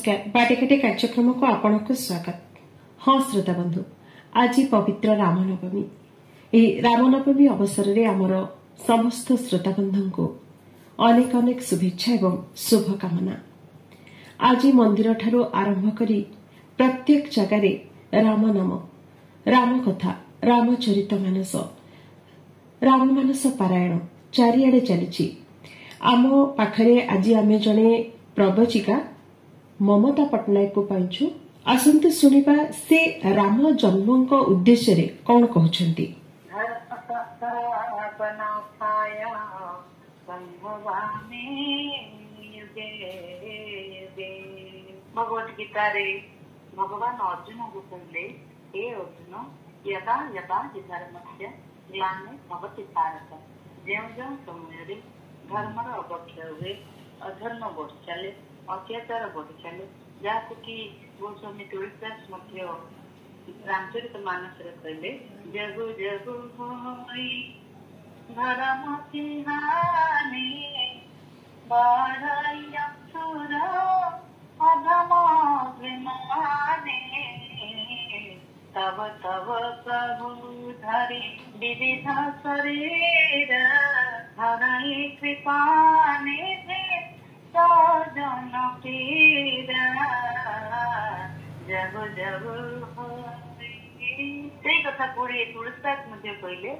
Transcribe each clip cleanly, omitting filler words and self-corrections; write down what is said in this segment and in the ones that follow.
नमस्कार बाटेकाटे कार्यक्रम को आपण को स्वागत। हाँ श्रोता बंधु, आज पवित्र रामनवमी। रामनवमी अवसर में आमर समस्त श्रोता बंधु को अनेक अनेक शुभेच्छा एवं शुभकामना। आज मंदिर ठारू आरंभ करी प्रत्येक जगार राम नाम, राम कथा, रामचरितमानस, राममानस पारायण चारिआडे चली। आम पाखरे आज आम जड़े प्रवचिका ममता पट्टनायक को पाइछु। आसंतु सुनिबा से राम जन्म को उद्देश्य रे कौन कहउछंती। भगवत गीता रे भगवान अर्जुन को कहले, हे अर्जुन, यदा यदा हि धर्मस्य ग्लानि भवति भारत, ज्यों ज्यों समय धर्मर अवक्षय हुए, अधर्म बढ़ चले, अत्याचार बढ़ चले, जहाँ कि गोस्वामी तुलसीदास रामचरित मानस कहले, जगु जगु होई धर्म सिंहाने बढ़ई असुर अधम विमाने, तब तब प्रभु धरि विविध शरीर हरई कृपाने सजन पीरा जगु जगु होई कथा पूरी तुलसीदास कहले,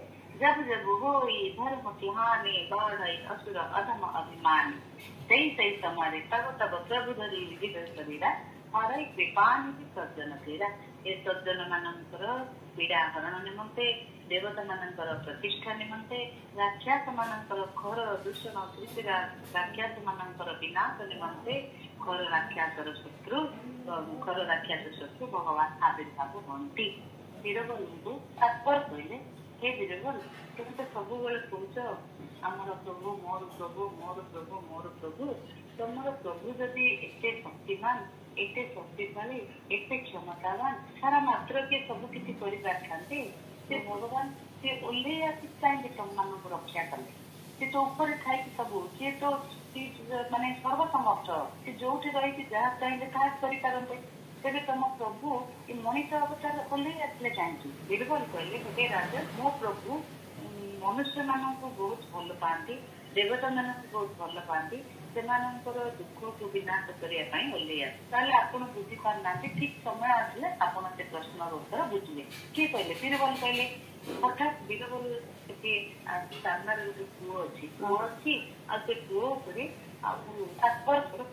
जब जब होई धर्म सिंहाने बढ़ई असुर अधम अभिमानी, सही समय तब तब प्रभु धरि विविध शरीरा हरई कृपाने सज्जन पीरा। ए सज्जन मानकर पीड़ा हरण निमंते, देवता मानकर प्रतिष्ठा निमंते, राक्षस मानकर खर दूषण सृष्टि राक्षस मानकर विनाश निमंते, खर राक्षसर शत्रु भगवान आविर्भाव हंती। बीरबल को तात्पर्य कहले, हे बीरबल, तुम तो सब कौच आमर प्रभु मोर प्रभु मोर प्रभु मोर प्रभु। तुमर प्रभु जदि एते शक्तिमान, एते शक्तिशाली, एते क्षमतावान, सारा मात्र के सब किसी करिपारथांते, से भगवान से ओल्हे आसी कहीं तुम मान रक्षा कले। से तो ऊपर थाई सब सी तो माने सर्वसमर्थ, से जो रही जहाँ चाहिए ताहा करिपारन्ते। तेरे तुम प्रभु ये मनीष अवतार ओल्हे आसले कहीं। बीरबल कहले, हे राजा, मो प्रभु मनुष्य मान को बहुत भल पाती, देवता मान को बहुत भल पाती, दुख को विनाश करने ओल्हे आसे। आपड़ बुझी पारना, ठीक समय आसले आप से प्रश्न उत्तर बुझे। किए कहले? बीरबल कहले। हठात बीरबल सामने गोटे पुओ अच्छी पुओ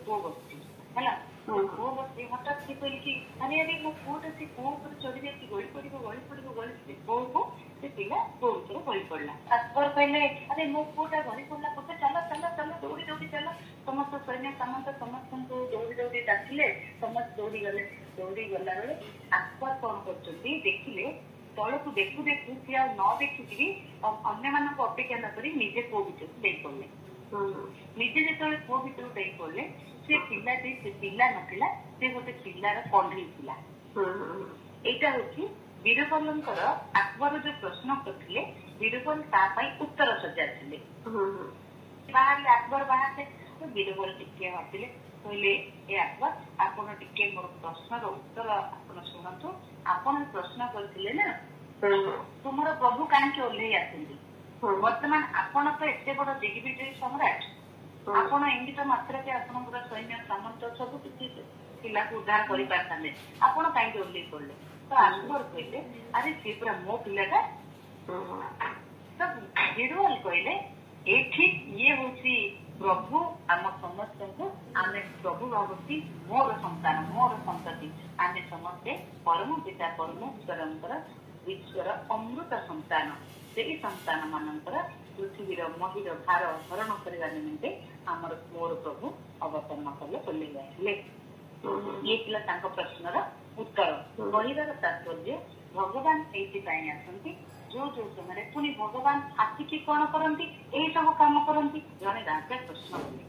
पुओ बस पुओ बस हठात सी कह कि अरे अरे मो पुओटा से पुओ चढ़ी जाती, गली पड़ पुओ को से पिला पुओ ऊपर गली पड़ा। तात्पर कहले, अरे मो पुओटा गली पड़ा, पुत्र चल चल चल दौड़ी दौड़ी चल। समस्त सैन्य सामंत समस्त दौड़ी दौड़ी डाकिले, समस्त दौड़ी गले। दौड़ी गला बेले आत्मा कौन कर देखिले, तल को देखु देखु सी न देखिकी अन्य मान अपेक्षा न करी निजे पुओ भितर दे पड़े। निजे जो पुओ भितर दे पड़े, से पिलाटी से पिला नथिला, से गोटे पिलार कंढी थिला। एटा होची बीरबलंकर अकबर जो प्रश्न करथिले, बीरबल ता पई उत्तर सजाथिले। बाहर अकबर बाहर से बीरबल टिके हसिले, कहले, ए अकबर, आपण टिके मोर प्रश्नर उत्तर आपण सुनतु। आपण प्रश्न करथिले ना, तुमर प्रभु काहे ओल्हे आसंती। वर्तमान आपण तो एते बड़ दिग्विजयी सम्राट, आपण इंगित मात्र के आपनकर सैन्य सामंत सब किसी पिला को उद्धार करि पारथाले, आपण काहे ओल्हे पड़ले। तो अकबर कहले, अरे सी पूरा मो पिलाटा। तब बीरबल कहले, एठी ये होची प्रभु आम समस्त को आमे प्रभु भावती मोर संतान मोर संतति, आमे समस्ते परम पिता परमेश्वरंकर ईश्वर अमृत संतान। से संतान मानकर पृथ्वीर महिर भार हरण करने निमित्ते आमर मोर प्रभु अवतरण कले बोले जाइले। ये प्रश्नर उत्तर कहबार तात्पर्य, भगवान एइथिपाई आसंती जो जो समय पुणी भगवान आसिकी कौन करती, यही सब कम करती। जड़े राजा प्रश्न कले,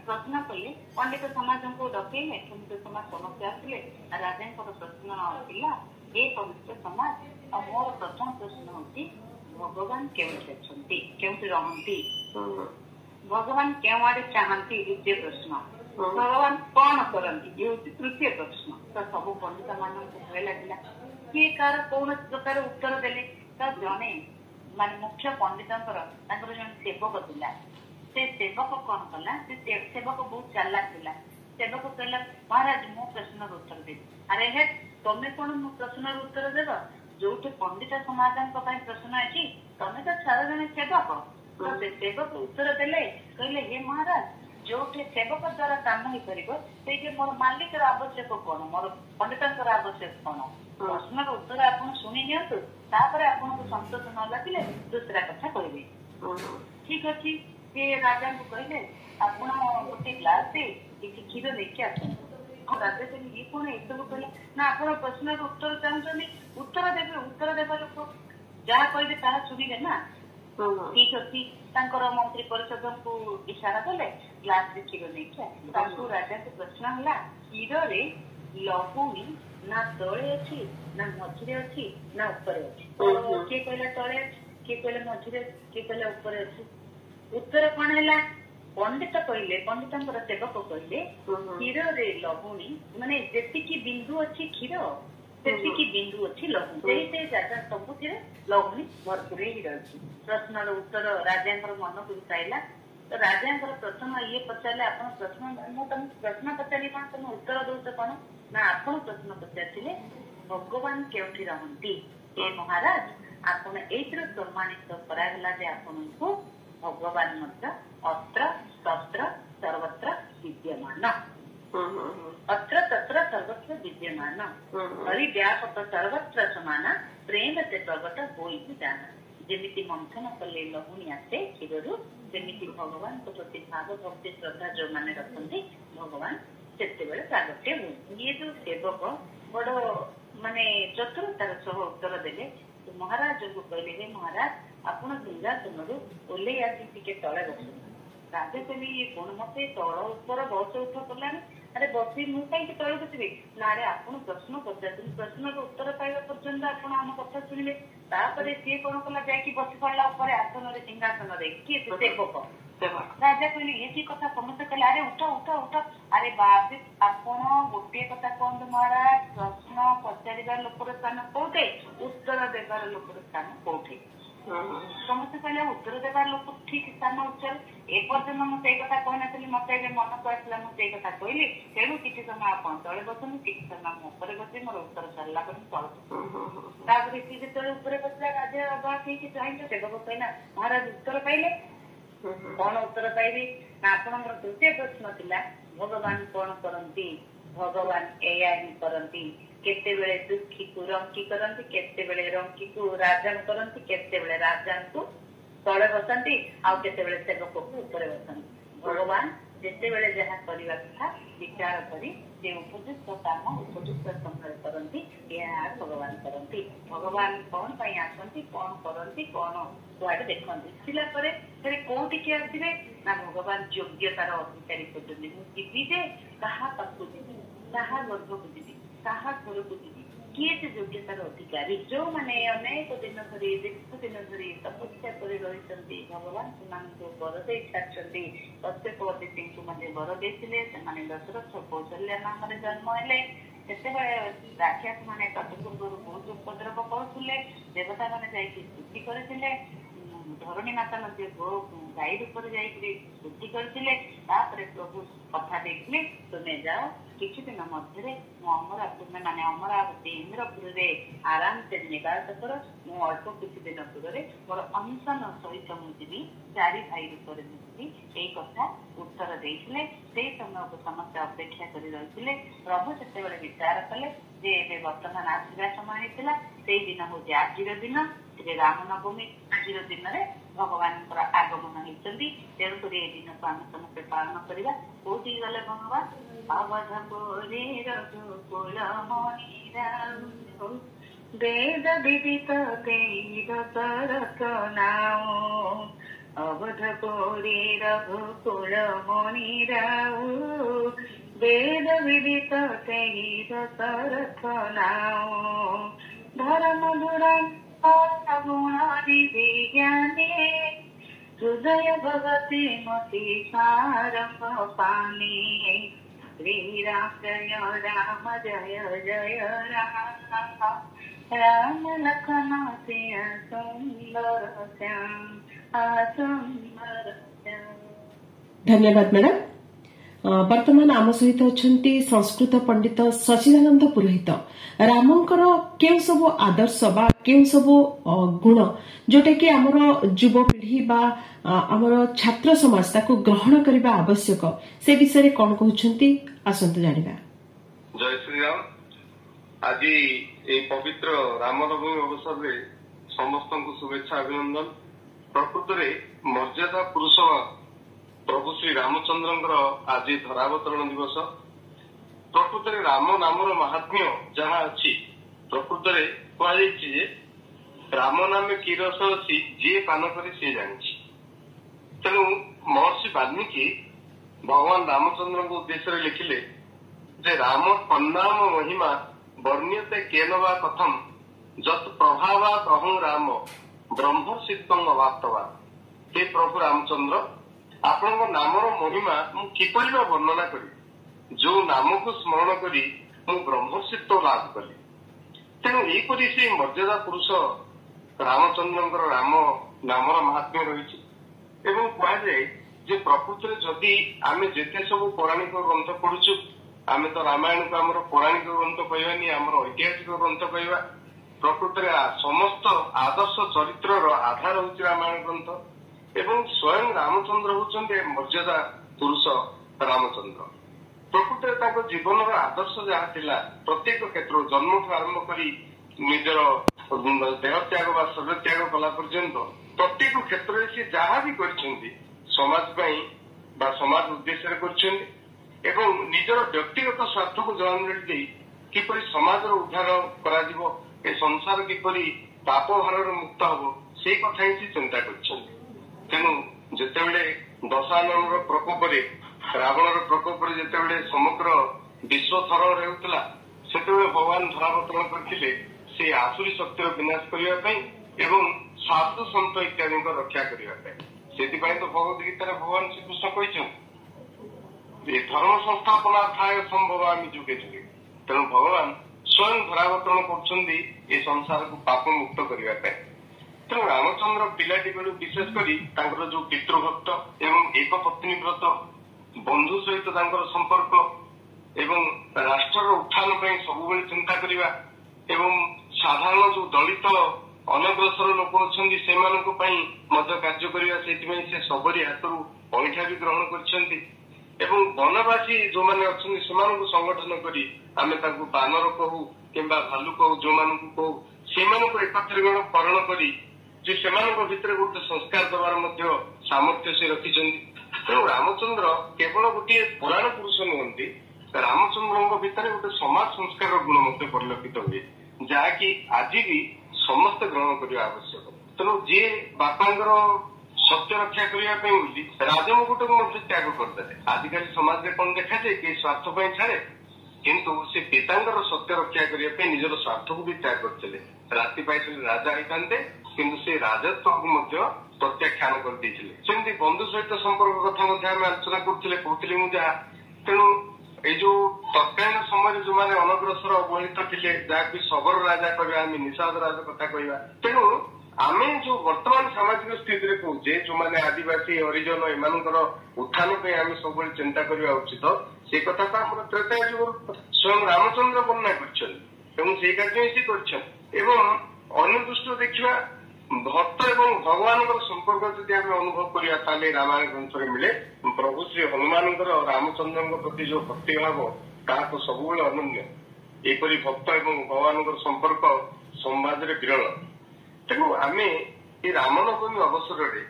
प्रश्न कले, पंडित समाज को डकैले, पंडित समाज समस्या आसिले, राजा प्रश्न था, ये पवित्र समाज मोर प्रथम प्रश्न होती, भगवान केउठी अछंती, केउठी रहंती, भगवान केउ आड़े चाहती, द्वितीय प्रश्न भगवान कौन କରନ୍ତି? ଇଏ ହଉଛି ତୃତୀୟ ପ୍ରଶ୍ନ। ତ ସବୁ ପଣ୍ଡିତ ମାନଙ୍କୁ ଭୟ ଲାଗିଲା, କିଏ କାହାର କୌଣସି ପ୍ରକାର ଉତ୍ତର ଦେଲେ। ତ ଜଣେ ମାନେ ମୁଖ୍ୟ ପଣ୍ଡିତଙ୍କର ତାଙ୍କର ଜଣେ ସେବକ ଥିଲା। ସେ ସେବକ କଣ କଲା, ସେ ସେବକ ବହୁତ ଚାଲାକ ଥିଲା। ସେବକ କହିଲା, ମହାରାଜ ମୋ ପ୍ରଶ୍ନର ଉତ୍ତର ଦେବି। ଆରେ ହେ, ତମେ କଣ ମୋ ପ୍ରଶ୍ନର ଉତ୍ତର ଦେବ? ଯୋଉଠି ପଣ୍ଡିତ ସମାଜଙ୍କ ପାଇଁ ପ୍ରଶ୍ନ ଅଛି, ତମେ ତ ଛାର ଜଣେ ସେବକ। ତ ସେ ସେବକ ଉତ୍ତର ଦେଲେ, କହିଲେ ହେ ମହାରାଜ, ଯୋଉଠି ସେବକ ଦ୍ଵାରା କାମ ହେଇପାରିବ ସେଇଠି ମୋର ମାଲିକର ଆବଶ୍ୟକ କଣ, ମୋର ପଣ୍ଡିତଙ୍କର ଆବଶ୍ୟକ କଣ? ପ୍ରଶ୍ନର ଉତ୍ତର ଆପଣ ଶୁଣି ନିଅନ୍ତୁ, ତାପରେ ଆପଣଙ୍କୁ ସନ୍ତୋଷ ନ ଲାଗିଲେ ଦୂସରା କଥା କହିବେ। ଠିକ ଅଛି। ସେ ରାଜାଙ୍କୁ କହିଲେ, ଆପଣ ଗୋଟେ ଗ୍ଲାସରେ କିଛି କ୍ଷୀର ନେଇକି ଆସନ୍ତୁ। ରାଜା କହିଲେ, ଇଏ କଣ ଏସବୁ କହିଲେ? ନା ଆପଣ ପ୍ରଶ୍ନର ଉତ୍ତର ଚାହୁଁଛନ୍ତି, ଉତ୍ତର ଦେବେ। ଉତ୍ତର ଦେବା ଲୋକ ଯାହା କହିବେ ତାହା ଶୁଣିବେ ନା। ଠିକ ଅଛି। ତାଙ୍କର ମନ୍ତ୍ରୀ ପରିଷଦଙ୍କୁ ଇଶାରା କଲେ, ଗ୍ଲାସରେ କ୍ଷୀର ନେଇକି ଆସିଲେ। ତାଙ୍କୁ ରାଜାଙ୍କୁ ପ୍ରଶ୍ନ ହେଲା, କ୍ଷୀରରେ ଲହୁଣୀ ନା ତଳେ ଅଛି, ନା ମଝିରେ ଅଛି, ନା ଉପରେ ଅଛି? କିଏ କହିଲା ତଳେ ଅଛି, କିଏ କହିଲା ମଝିରେ ଅଛି, କିଏ କହିଲା ଉପରେ ଅଛି? ଉତ୍ତର କଣ ହେଲା? ପଣ୍ଡିତ କହିଲେ, ପଣ୍ଡିତଙ୍କର ସେବକ କହିଲେ, କ୍ଷୀରରେ ଲହୁଣୀ ମାନେ ଯେତିକି ବିନ୍ଦୁ ଅଛି କ୍ଷୀର, ସେତିକି ବିନ୍ଦୁ ଅଛି ଲହୁଣୀ। ସେଇ ଜାଗା ସବୁଥିରେ ଲହୁଣୀ ଭରପୁର ହେଇକି ରହିଛି। ପ୍ରଶ୍ନର ଉତ୍ତର ରାଜାଙ୍କର ମନକୁ ପାଇଲା। ତ ରାଜାଙ୍କର ପ୍ରଥମ ଇଏ ପଚାରିଲେ, ଆପଣ ପ୍ରଶ୍ନ, ମୁଁ ତମକୁ ପ୍ରଶ୍ନ ପଚାରିଲି କଣ, ତମେ ଉତ୍ତର ଦଉଛ କଣ? ନା ଆପଣ ପ୍ରଶ୍ନ ପଚାରିଥିଲେ ଭଗବାନ କେଉଁଠି ରହନ୍ତି? ଏ ମହାରାଜ, ଆପଣ ଏଇଥିରେ ପ୍ରମାଣିତ କରାଗଲା ଯେ ଆପଣଙ୍କୁ ଭଗବାନ ମଧ୍ୟ ଅତ୍ର ତତ୍ର ସର୍ବତ୍ର ବିଦ୍ୟମାନ। ଅତ୍ର ତତ୍ର ସର୍ବତ୍ର ବିଦ୍ୟମାନ, ହରି ବ୍ୟାପକ ସର୍ବତ୍ର ସମାନ, ପ୍ରେମ ସେ ପ୍ରଗଟ ହୋଇକି ଜାନା। ଯେମିତି ମନ୍ଥନ କଲେ ଲହୁଣୀ ଆସେ କ୍ଷୀରରୁ, ସେମିତି ଭଗବାନଙ୍କ ପ୍ରତି ଭାବ ଭକ୍ତି ଶ୍ରଦ୍ଧା ଯୋଉମାନେ ରଖନ୍ତି, ଭଗବାନ ସେତେବେଳେ ପ୍ରାଗଟ୍ୟ ହୁଅନ୍ତି। ଇଏ ଯୋଉ ସେବକ ବଡ ମାନେ ଚତୁରତାର ସହ ଉତ୍ତର ଦେଲେ। ମହାରାଜଙ୍କୁ କହିଲେ, ହେ ମହାରାଜ, ଆପଣ ସିଂହାସନରୁ ଓହ୍ଲେଇ ଆସି ଟିକେ ତଳେ ବସନ୍ତୁ। ରାଜା କହିଲେ, ଇଏ କଣ ମତେ ତଳ ଉପର ବସ ଉଠ କଲାନି? ଆରେ ବସି ମୁଁ କାହିଁକି ତଳେ ବସିବି? ନା ରେ, ଆପଣ ପ୍ରଶ୍ନ ପଚାରୁଛନ୍ତି, ପ୍ରଶ୍ନର ଉତ୍ତର ପାଇବା ପର୍ଯ୍ୟନ୍ତ ଆପଣ ଆମ କଥା ଶୁଣିବେ। ତାପରେ ସିଏ କଣ କଲା, ଯାଇକି ବସି ପଡିଲା ଉପରେ ଆସନରେ, ସିଂହାସନରେ। କିଏ? ସେବକ। ରାଜା କହିଲେ, ଇଏ କି କଥା? ସମସ୍ତେ କହିଲେ, ଆରେ ଉଠ ଉଠ ଉଠ। ଆରେ ବାପ୍, ଆପଣ ଗୋଟିଏ କଥା କୁହନ୍ତୁ ମହାରାଜ, ପ୍ରଶ୍ନ ପଚାରିବା ଲୋକର ସ୍ଥାନ କୋଉଠି, ଉତ୍ତର ଦେବାର ଲୋକର ସ୍ଥାନ କୋଉଠି? ସମସ୍ତେ କହିଲେ, ଉତ୍ତର ଦେବାର ଲୋକ ଠିକ ସ୍ଥାନ ଉଚ୍ଚରେ। ଏପର୍ଯ୍ୟନ୍ତ ମୁଁ ସେଇ କଥା କହିନଥିଲି, ମତେ ଏବେ ମନକୁ ଆସିଲା, ମୁଁ ସେଇ କଥା କହିଲି। ତେଣୁ କିଛି ସମୟ ଆପଣ ତଳେ ବସନ୍ତୁ, କିଛି ସମୟ ମୁଁ ଉପରେ ବସିବି, ମୋର ଉତ୍ତର ସରିଲା ପରେ ମୁଁ ତଳେ ବସିବି। ତାପରେ ସିଏ ଯେତେବେଳେ ଉପରେ ବସିଲା, ରାଜା ଅବାକ ହେଇକି ଚାହିଁଲେ। ସେବକ କହିଲା, ମହାରାଜ ଉତ୍ତର ପାଇଲେ? କଣ ଉତ୍ତର ପାଇବି? ନା ଆପଣଙ୍କର ତୃତୀୟ ପ୍ରଶ୍ନ ଥିଲା, ଭଗବାନ କଣ କରନ୍ତି? ଭଗବାନ ଏଇଆ ହିଁ କରନ୍ତି, କେତେବେଳେ ଦୁଃଖୀକୁ ରଙ୍କି କରନ୍ତି, କେତେବେଳେ ରଙ୍କିକୁ ରାଜନ କରନ୍ତି, କେତେବେଳେ ରାଜାଙ୍କୁ ତଳେ ବସନ୍ତି, ଆଉ କେତେବେଳେ ସେବକକୁ ଉପରେ ବସନ୍ତି। ଭଗବାନ ଯେତେବେଳେ ଯାହା କରିବା କଥା ବିଚାର କରି ସେ ଉପଯୁକ୍ତ କାମ ଉପଯୁକ୍ତ ସମୟରେ କରନ୍ତି, ଏହା ଭଗବାନ କରନ୍ତି। ଭଗବାନ କଣ ପାଇଁ ଆସନ୍ତି, କଣ କରନ୍ତି, କଣ କୁଆଡେ ଦେଖନ୍ତି, ଆସିଲା ପରେ ଫେରେ କୋଉଠିକି ଆସିବେ? ନା ଭଗବାନ ଯୋଗ୍ୟତାର ଅଧିକାରୀ କରୁଛନ୍ତି। ମୁଁ ଯିବି ଯେ କାହା ପାଖକୁ ଯିବି, କାହା ଗର୍ଭକୁ ଯିବି, କାହା ଘରକୁ ଯିବି, କିଏ ସେ ଯୋଗ୍ୟତାର ଅଧିକାରୀ? ଯୋଉମାନେ ଅନେକ ଦିନ ଧରି, ଦୀର୍ଘ ଦିନ ଧରି ତପସ୍ୟା କରି ରହିଛନ୍ତି, ଭଗବାନ ସେମାନଙ୍କୁ ବର ଦେଇ ସାରିଛନ୍ତି। କଶ୍ୟପ ଅଦିତିଙ୍କୁ ମଧ୍ୟ ବର ଦେଇଥିଲେ। ସେମାନେ ଦଶରଥ କୌଶଲ୍ୟା ନାମରେ ଜନ୍ମ ହେଲେ। ସେତେବେଳେ ରାକ୍ଷସ ମାନେ ତାଙ୍କ ପୂର୍ବରୁ ବହୁତ ଉପଦ୍ରବ କରୁଥିଲେ। ଦେବତା ମାନେ ଯାଇକି ସ୍ତୁତି କରିଥିଲେ। ଧରଣୀ ମାତା ମଧ୍ୟ ଗାଈ ରୂପରେ ଯାଇକରି ସ୍ତୁତି କରିଥିଲେ। ତାପରେ ପ୍ରଭୁ କଥା ଦେଇଥିଲେ, ତୁମେ ଯାଅ, କିଛି ଦିନ ମଧ୍ୟରେ ମୁଁ ତୁମେ ମାନେ ଅମରାବତୀ ଇନ୍ଦ୍ରପୁରରେ ଆରାମସେ ନିବାସ କର। ମୁଁ ଅଳ୍ପ କିଛି ଦିନ ଦୂରରେ ମୋର ଅନଶନ ସହିତ ମୁଁ ଯିବି, 4 ଭାଇ ରୂପରେ ଯିବି। ଏଇ କଥା ଉତ୍ତର ଦେଇଥିଲେ। ସେଇ ସମୟକୁ ସମସ୍ତେ ଅପେକ୍ଷା କରି ରହିଥିଲେ। ପ୍ରଭୁ ସେତେବେଳେ ବିଚାର କଲେ ଯେ ଏବେ ବର୍ତ୍ତମାନ ଆସିବା ସମୟ ହେଇଥିଲା। ସେଇ ଦିନ ହଉଛି ଆଜିର ଦିନ, ଶ୍ରୀ ରାମ ନବମୀ। ଆଜିର ଦିନରେ ଭଗବାନଙ୍କର ଆଗମନ ହେଇଛନ୍ତି। ତେଣୁକରି ଏଇ ଦିନକୁ ଆମେ ସମସ୍ତେ ପାଳନ କରିବା। କୋଉଠି ଗଲେ ଭଗବାନ? ଅବଧପୁରୀ ରଘୁକୁଳ ମଣିରାଉ, ବେଦ ବିଦିତ ଦେଇ ଦଶରଥ ନାଉ। ଅବଧପୁରୀ ରଘୁକୁଳ ମଣିରାଉ, ବେଦ ବିଦିତ ଦେଇ ଦଶରଥ ନାଉ। ଧର୍ମ ଧୁରନ୍ଧର ଗୁଣ ନିଧି ଜ୍ଞାନୀ, ହୃଦୟ ଭଗତି ମତି ସାରଙ୍ଗ ପାନି। श्रीराम जय राम जय जय राम राम लखन सिया सुंदर श्याम सुंदर श्याम। धन्यवाद मैडम। वर्तमान आम सहित अच्छा संस्कृत पंडित सचिदानंद पुरोहित रामंकर केउ सब आदर्श बा केउ सब गुण जोटा कि आमर युवपीढ़ी बा आमर छात्र समाज ताको ग्रहण करने आवश्यक से विषय कौन कहते आसतु जाना। जय श्रीराम। आज ये पवित्र रामनवमी अवसर में समस्त को शुभेच्छा अभिनंदन। प्रकृत में मर्यादा पुरुष प्रभु श्री रामचंद्र आज धरावतरण दिवस। प्रकृत में राम नामर महात्म्य जहाँ अच्छी प्रकृत में कहुई राम नाम की रस अच्छी जी पान करे सी जानी। तेणु महर्षि वाल्मीकि भगवान रामचंद्र को उद्देश्य लिखिले जे राम पन्नाम महिमा वर्ण्यते केन वा कथम जत प्रभावात अहं राम ब्रह्मसिद्धं अवाप्तवा। हे प्रभु रामचंद्र आपण नामर महिमा मु किपरि वर्णना करी जो नाम को स्मरण करी मु ब्रह्मसिद्ध लाभ कली। तेणु यहपरि से मर्यादा पुरुष रामचंद्र राम नामर महात्म्य रही एवं कहुए जे प्रकृत में जदि आम जिते सब पौराणिक ग्रंथ पढ़ुचु आम तो रामायण को आम पौराणिक ग्रंथ कहवानी आम ऐतिहासिक ग्रंथ कहवा। प्रकृत में समस्त आदर्श चरित्र आधार हूँ रामायण ग्रंथ एवं स्वयं रामचंद्र होते मर्यादा पुरुष रामचंद्र। प्रकृत में जीवन आदर्श जहाँ थिला प्रत्येक क्षेत्र जन्म आरंभ कर निजर देह त्याग व शरीर त्याग कला पर्यंत प्रत्येक क्षेत्र में सी जहाँ भी कर समाज समाज उद्देश्य कर निजर व्यक्तिगत स्वार्थ को जवाबदेही दे किपरि समाज उद्धार करा संसार किपरि पाप भार मुक्त हम से कथा ही चिंता कर। तेणु जितेबले दशानन प्रकोप रावण प्रकोप जितेबले समग्र विश्व थर होता से भगवान धरावतरण करते से आसुरी शक्तिर विनाश करने एवं साधु सन्त इत्यादि रक्षा करने से तो भगवद गीतार भगवान श्रीकृष्ण कहते धर्म संस्थापना थाय संभवामी जुगे जुगे। तेणु भगवान स्वयं धरावतरण कर संसार को पाप मुक्त करने। तेणु रामचंद्र पिलाटी बेलू विशेषकर जो पितृभक्त एवं एक पत्नी व्रत बंधु सहित संपर्क एवं राष्ट्र उत्थान सब चिंता करने एवं साधारण जो दलित अनग्रसर लोक अच्छा कार्य करने से सबरी हाथ पैठा भी ग्रहण कर वनवासी जो मैंने अच्छा से संगठन करी आम बानर कहू कि भालू कहू जो कहू से एकत्रीकरण करी जे भितर गोटे संस्कार दबार सामर्थ्य से रखिंट। तेणु रामचंद्र केवल गोटे पुराण पुरुष नुहति रामचंद्र भितर गोटे समाज संस्कार गुण परिलक्षित हुए जहाँकि आज भी समस्त ग्रहण करने आवश्यक। तेणु जी बापांर सत्य रक्षा करने राजमुकुट को त्याग करदे। आजिकल समाज में कौन देखा जाए कि स्वार्थ छाड़े किंतु से पितांकर सत्य रक्षा करने निजर स्वार्थ को भी त्याग करते राति पाई राजा होते किंतु से राजत्व को प्रत्याख्यान करते बंधु सहित संपर्क कथा आलोचना करते कहते मुझे। तेणु ये जो तत्कालीन समय जो मैंने अनग्रसर अवहेलित थे जहाँकि सबर राजा कह निषाद राजा कथा कहवा। तेणु आम जो वर्तमान सामाजिक स्थिति कहे जो मैंने आदिवासी हरिजन एमानकर उत्थान आम सब चिंता करवा उचित से कथा तो आम त्रेता युग स्वयं रामचंद्र वर्णना कर अन्य दृष्टि देखा भक्त एवं भगवान संपर्क जदि आम अनुभव करा रामायण ग्रंथ में मिले प्रभु श्री हनुमान रामचंद्र प्रति जो भक्ति भाव ताहा तो सब अनन्य एपरी भक्त एवं भगवान संपर्क समाज में विरल। तेणु आम ये रामनवमी अवसर में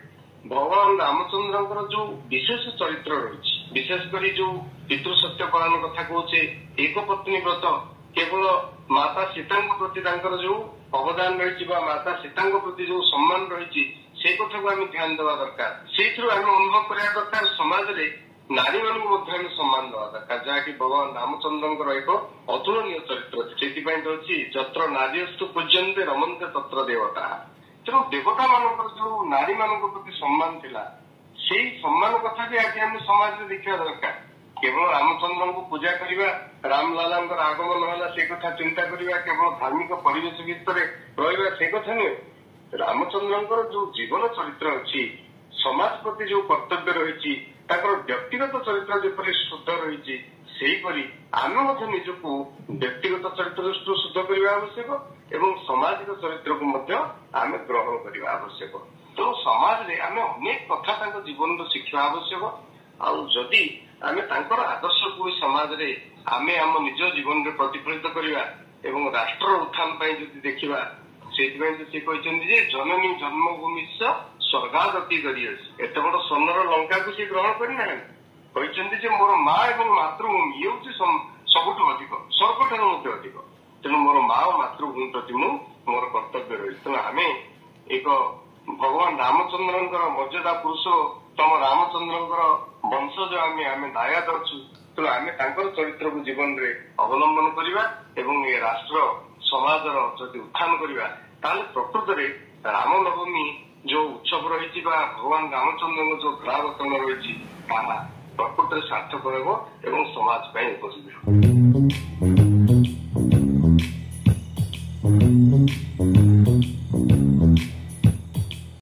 भगवान रामचंद्र जो विशेष चरित्र रही विशेषकर जो पितृसत्य पालन कथा कहे एक पत्नी व्रत केवल माता सीता प्रति जो अवदान रही माता सीता प्रति जो सम्मान रही से कथा को आम ध्यान देवा दरकार से आम अनुभव करा दरकार समाज में नारी मान सम्मान देवा दरकार जहाँकि भगवान रामचंद्र एक अतुलनीय चरित्र से जत्र नारीस्तु पूज्यन्ते रमन्ते तत्र देवता। तेणु देवता मान जो नारी मान प्रति सम्मान थिला से सम्मान कथा भी आज आम समाज में देखा दरकार କେବଳ ରାମଚନ୍ଦ୍ରଙ୍କୁ ପୂଜା କରିବା, ରାମଲାଲାଙ୍କର ଆଗମନ ହେଲା ସେ କଥା ଚିନ୍ତା କରିବା, କେବଳ ଧାର୍ମିକ ପରିବେଶ ଭିତରେ ରହିବା ସେ କଥା ନୁହେଁ। ରାମଚନ୍ଦ୍ରଙ୍କର ଯୋଉ ଜୀବନ ଚରିତ୍ର ଅଛି, ସମାଜ ପ୍ରତି ଯୋଉ କର୍ତ୍ତବ୍ୟ ରହିଛି, ତାଙ୍କର ବ୍ୟକ୍ତିଗତ ଚରିତ୍ର ଯେପରି ଶୁଦ୍ଧ ରହିଛି, ସେହିପରି ଆମେ ମଧ୍ୟ ନିଜକୁ ବ୍ୟକ୍ତିଗତ ଚରିତ୍ର ଦୃଷ୍ଟିରୁ ଶୁଦ୍ଧ କରିବା ଆବଶ୍ୟକ ଏବଂ ସାମାଜିକ ଚରିତ୍ରକୁ ମଧ୍ୟ ଆମେ ଗ୍ରହଣ କରିବା ଆବଶ୍ୟକ। ତେଣୁ ସମାଜରେ ଆମେ ଅନେକ କଥା ତାଙ୍କ ଜୀବନରୁ ଶିଖିବା ଆବଶ୍ୟକ। ଆଉ ଯଦି ଆମେ ତାଙ୍କର ଆଦର୍ଶକୁ ସମାଜରେ ଆମେ ଆମ ନିଜ ଜୀବନରେ ପ୍ରତିଫଳିତ କରିବା ଏବଂ ରାଷ୍ଟ୍ର ଉତ୍ଥାନ ପାଇଁ ଯଦି ଦେଖିବା, ସେଇଥିପାଇଁ ତ ସେ କହିଛନ୍ତି ଯେ ଜନନୀ ଜନ୍ମଭୂମି ସ୍ୱର୍ଗାଦତି କରିଅଛି। ଏତେ ବଡ ସ୍ୱର୍ଣ୍ଣର ଲଙ୍କାକୁ ସେ ଗ୍ରହଣ କରିନାହାନ୍ତି। କହିଛନ୍ତି ଯେ ମୋର ମା ଏବଂ ମାତୃଭୂମି ଇଏ ହେଉଛି ସବୁଠୁ ଅଧିକ, ସ୍ୱର୍ଗଠାରୁ ମଧ୍ୟ ଅଧିକ। ତେଣୁ ମୋର ମା ଓ ମାତୃଭୂମି ପ୍ରତି ମୋର କର୍ତ୍ତବ୍ୟ ରହିଛି। ତେଣୁ ଆମେ ଏକ ଭଗବାନ ରାମଚନ୍ଦ୍ରଙ୍କର ମର୍ଯ୍ୟାଦା ପୁରୁଷୋତ୍ତମ ରାମଚନ୍ଦ୍ରଙ୍କର ବଂଶଜ ଆମେ ଦାୟାଦ ଅଛୁ। ତେଣୁ ଆମେ ତାଙ୍କର ଚରିତ୍ରକୁ ଜୀବନରେ ଅବଲମ୍ବନ କରିବା ଏବଂ ଏ ରାଷ୍ଟ୍ର ସମାଜର ଯଦି ଉତ୍ଥାନ କରିବା, ତାହେଲେ ପ୍ରକୃତରେ ରାମନବମୀ ଯୋଉ ଉତ୍ସବ ରହିଛି ବା ଭଗବାନ ରାମଚନ୍ଦ୍ରଙ୍କ ଯୋଉ ଗ୍ରାବତରଣ ରହିଛି, ତାହା ପ୍ରକୃତରେ ସାର୍ଥକ ହେବ ଏବଂ ସମାଜ ପାଇଁ ଉପଯୋଗୀ ହେବ।